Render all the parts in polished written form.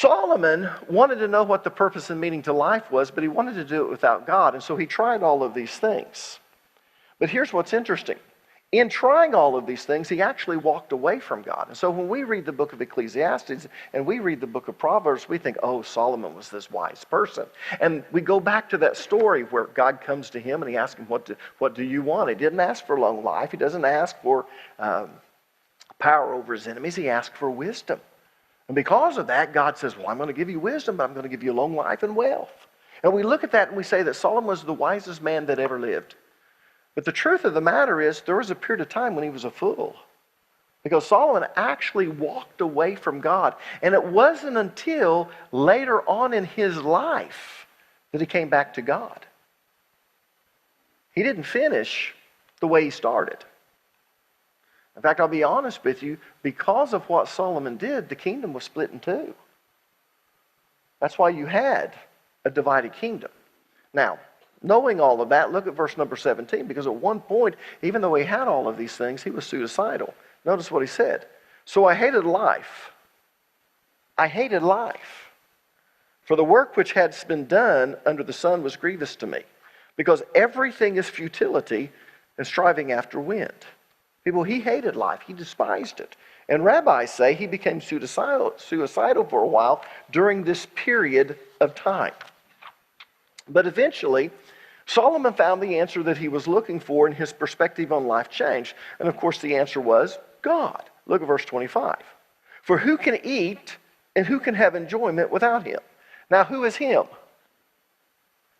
Solomon wanted to know what the purpose and meaning to life was, but he wanted to do it without God, and so he tried all of these things. But here's what's interesting. In trying all of these things, he actually walked away from God. And so when we read the book of Ecclesiastes and we read the book of Proverbs, we think, oh, Solomon was this wise person. And we go back to that story where God comes to him and he asks him, what do you want? He didn't ask for long life. He doesn't ask for power over his enemies. He asked for wisdom. And because of that, God says, well, I'm going to give you wisdom, but I'm going to give you long life and wealth. And we look at that and we say that Solomon was the wisest man that ever lived. But the truth of the matter is, there was a period of time when he was a fool. Because Solomon actually walked away from God. And it wasn't until later on in his life that he came back to God. He didn't finish the way he started. In fact, I'll be honest with you, because of what Solomon did, the kingdom was split in two. That's why you had a divided kingdom. Now, knowing all of that, look at verse number 17, because at one point, even though he had all of these things, he was suicidal. Notice what he said. So I hated life. I hated life. For the work which had been done under the sun was grievous to me, because everything is futility and striving after wind. People, he hated life. He despised it. And rabbis say he became suicidal for a while during this period of time. But eventually, Solomon found the answer that he was looking for, and his perspective on life changed. And of course, the answer was God. Look at verse 25. For who can eat and who can have enjoyment without him? Now, who is him?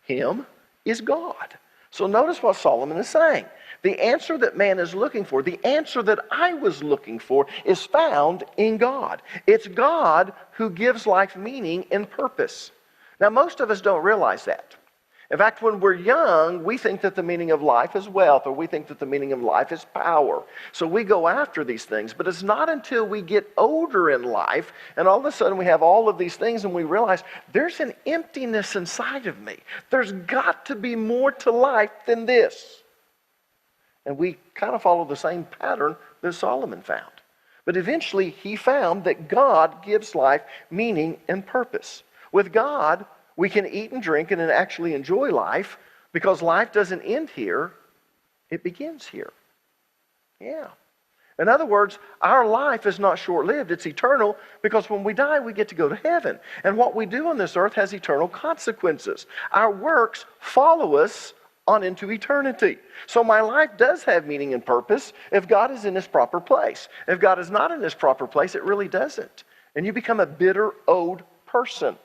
Him is God. So notice what Solomon is saying. The answer that man is looking for, the answer that I was looking for, is found in God. It's God who gives life meaning and purpose. Now, most of us don't realize that. In fact, when we're young, we think that the meaning of life is wealth, or we think that the meaning of life is power. So we go after these things. But it's not until we get older in life, and all of a sudden we have all of these things, and we realize there's an emptiness inside of me. There's got to be more to life than this. And we kind of follow the same pattern that Solomon found. But eventually he found that God gives life meaning and purpose. With God, we can eat and drink and actually enjoy life, because life doesn't end here, it begins here. Yeah. In other words, our life is not short-lived, it's eternal, because when we die, we get to go to heaven. And what we do on this earth has eternal consequences. Our works follow us on into eternity. So my life does have meaning and purpose if God is in his proper place. If God is not in his proper place, it really doesn't. And you become a bitter, owed person.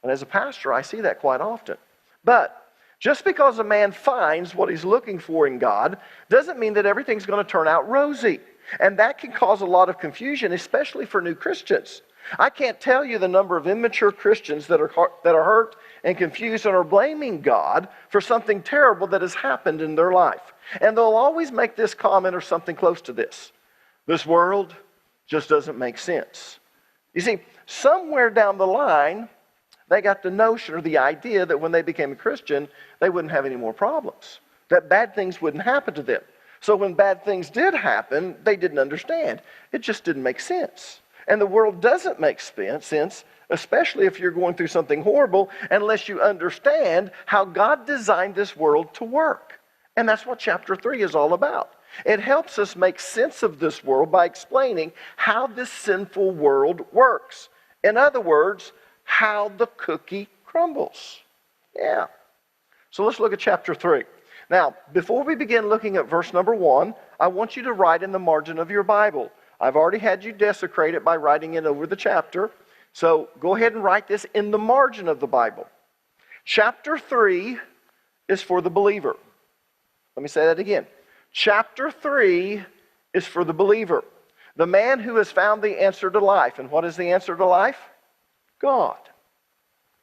And as a pastor, I see that quite often. But just because a man finds what he's looking for in God doesn't mean that everything's going to turn out rosy. And that can cause a lot of confusion, especially for new Christians. I can't tell you the number of immature Christians that are hurt and confused and are blaming God for something terrible that has happened in their life. And they'll always make this comment or something close to this. This world just doesn't make sense. You see, somewhere down the line, they got the notion or the idea that when they became a Christian, they wouldn't have any more problems, that bad things wouldn't happen to them. So when bad things did happen, they didn't understand. It just didn't make sense. And the world doesn't make sense, especially if you're going through something horrible, unless you understand how God designed this world to work. And that's what chapter 3 is all about. It helps us make sense of this world by explaining how this sinful world works. In other words, how the cookie crumbles. Yeah. So let's look at chapter 3. Now, before we begin looking at verse number 1, I want you to write in the margin of your Bible. I've already had you desecrate it by writing it over the chapter. So go ahead and write this in the margin of the Bible. Chapter 3 is for the believer. Let me say that again. Chapter 3 is for the believer. The man who has found the answer to life. And what is the answer to life? God.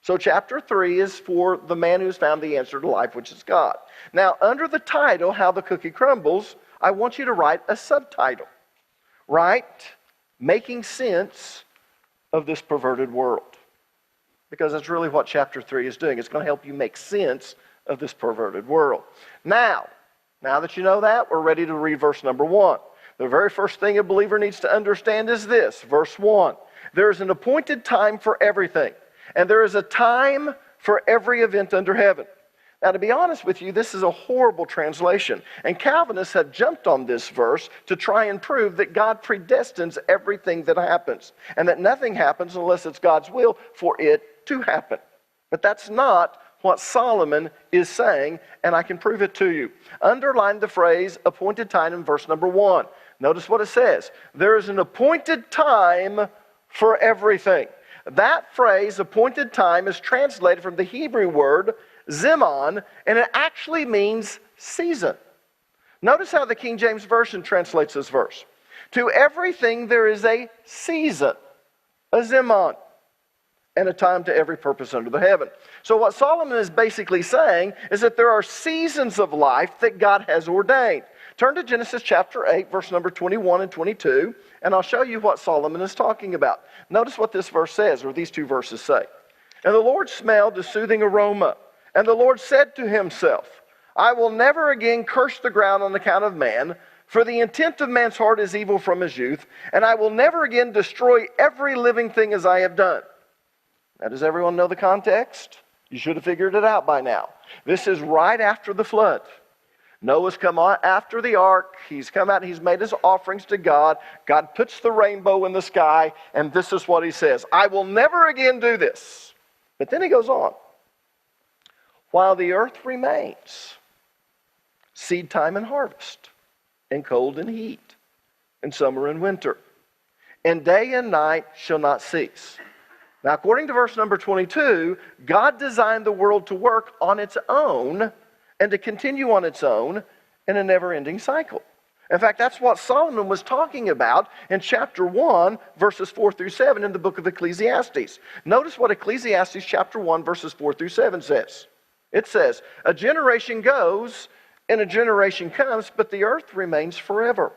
So chapter 3 is for the man who's found the answer to life, which is God. Now, under the title, How the Cookie Crumbles, I want you to write a subtitle. Write, Making Sense of This Perverted World. Because that's really what chapter 3 is doing. It's going to help you make sense of this perverted world. Now that you know that, we're ready to read verse number 1. The very first thing a believer needs to understand is this, verse 1. There is an appointed time for everything, and there is a time for every event under heaven. Now, to be honest with you, this is a horrible translation, and Calvinists have jumped on this verse to try and prove that God predestines everything that happens, and that nothing happens unless it's God's will for it to happen. But that's not what Solomon is saying, and I can prove it to you. Underline the phrase appointed time in verse number 1. Notice what it says. There is an appointed time for everything. That phrase, appointed time, is translated from the Hebrew word Zimon, and it actually means season. Notice how the King James Version translates this verse. To everything there is a season, a Zimon, and a time to every purpose under the heaven. So what Solomon is basically saying is that there are seasons of life that God has ordained. Turn to Genesis chapter 8, verse number 21 and 22, and I'll show you what Solomon is talking about. Notice what this verse says, or these two verses say. And the Lord smelled a soothing aroma, and the Lord said to himself, I will never again curse the ground on account of man, for the intent of man's heart is evil from his youth, and I will never again destroy every living thing as I have done. Now, does everyone know the context? You should have figured it out by now. This is right after the flood. Noah's come on after the ark. He's come out and he's made his offerings to God. God puts the rainbow in the sky, and this is what he says. I will never again do this. But then he goes on. While the earth remains, seed time and harvest, and cold and heat, and summer and winter, and day and night shall not cease. Now, according to verse number 22, God designed the world to work on its own and to continue on its own in a never-ending cycle. In fact, that's what Solomon was talking about in chapter 1, verses 4 through 7 in the book of Ecclesiastes. Notice what Ecclesiastes chapter 1, verses 4 through 7 says. It says, a generation goes and a generation comes, but the earth remains forever.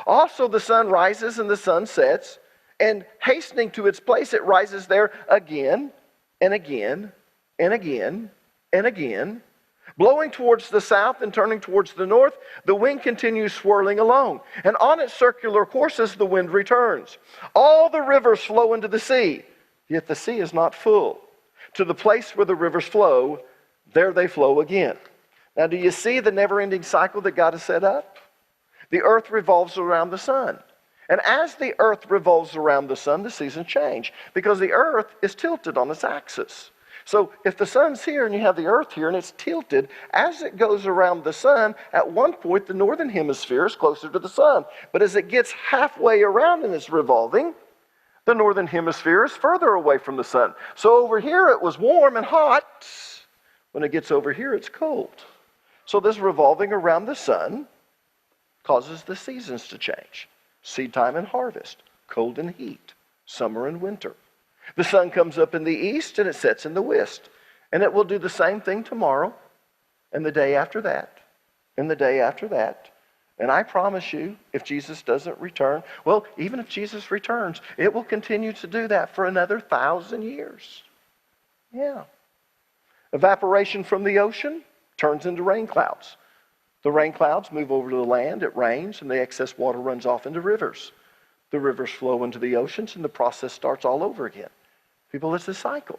Also the sun rises and the sun sets, and hastening to its place, it rises there again and again and again and again. Blowing towards the south and turning towards the north, the wind continues swirling along. And on its circular courses, the wind returns. All the rivers flow into the sea, yet the sea is not full. To the place where the rivers flow, there they flow again. Now, do you see the never-ending cycle that God has set up? The earth revolves around the sun. And as the earth revolves around the sun, the seasons change because the earth is tilted on its axis. So if the sun's here and you have the earth here and it's tilted, as it goes around the sun, at one point the northern hemisphere is closer to the sun. But as it gets halfway around and it's revolving, the northern hemisphere is further away from the sun. So over here it was warm and hot. When it gets over here, it's cold. So this revolving around the sun causes the seasons to change. Seed time and harvest, cold and heat, summer and winter. The sun comes up in the east and it sets in the west. And it will do the same thing tomorrow and the day after that and the day after that. And I promise you, if Jesus doesn't return, well, even if Jesus returns, it will continue to do that for another 1,000 years. Yeah. Evaporation from the ocean turns into rain clouds. The rain clouds move over to the land, it rains, and the excess water runs off into rivers. The rivers flow into the oceans, and the process starts all over again. People, it's a cycle.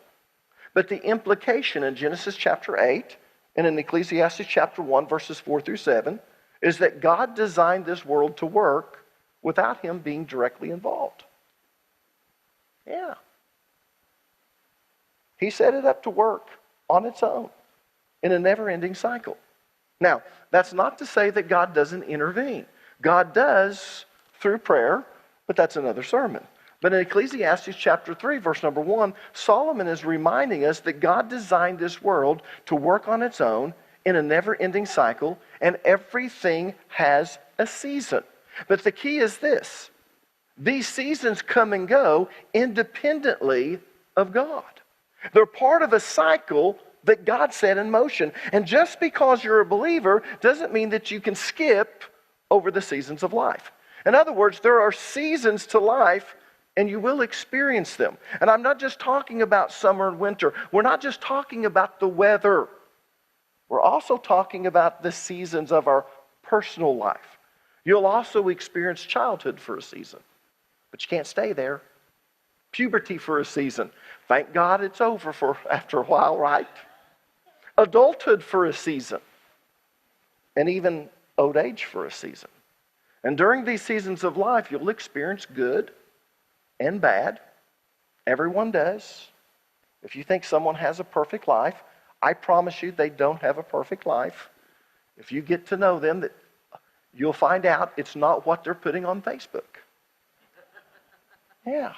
But the implication in Genesis chapter 8 and in Ecclesiastes chapter 1, verses 4 through 7, is that God designed this world to work without him being directly involved. Yeah. He set it up to work on its own in a never-ending cycle. Now, that's not to say that God doesn't intervene. God does through prayer, but that's another sermon. But in Ecclesiastes chapter 3, verse number 1, Solomon is reminding us that God designed this world to work on its own in a never-ending cycle, and everything has a season. But the key is this. These seasons come and go independently of God. They're part of a cycle that God set in motion. And just because you're a believer doesn't mean that you can skip over the seasons of life. In other words, there are seasons to life and you will experience them. And I'm not just talking about summer and winter. We're not just talking about the weather. We're also talking about the seasons of our personal life. You'll also experience childhood for a season, but you can't stay there. Puberty for a season. Thank God it's over after a while, right? Adulthood for a season. And even old age for a season. And during these seasons of life, you'll experience good and bad. Everyone does. If you think someone has a perfect life, I promise you they don't have a perfect life. If you get to know them, that you'll find out it's not what they're putting on Facebook. Yeah.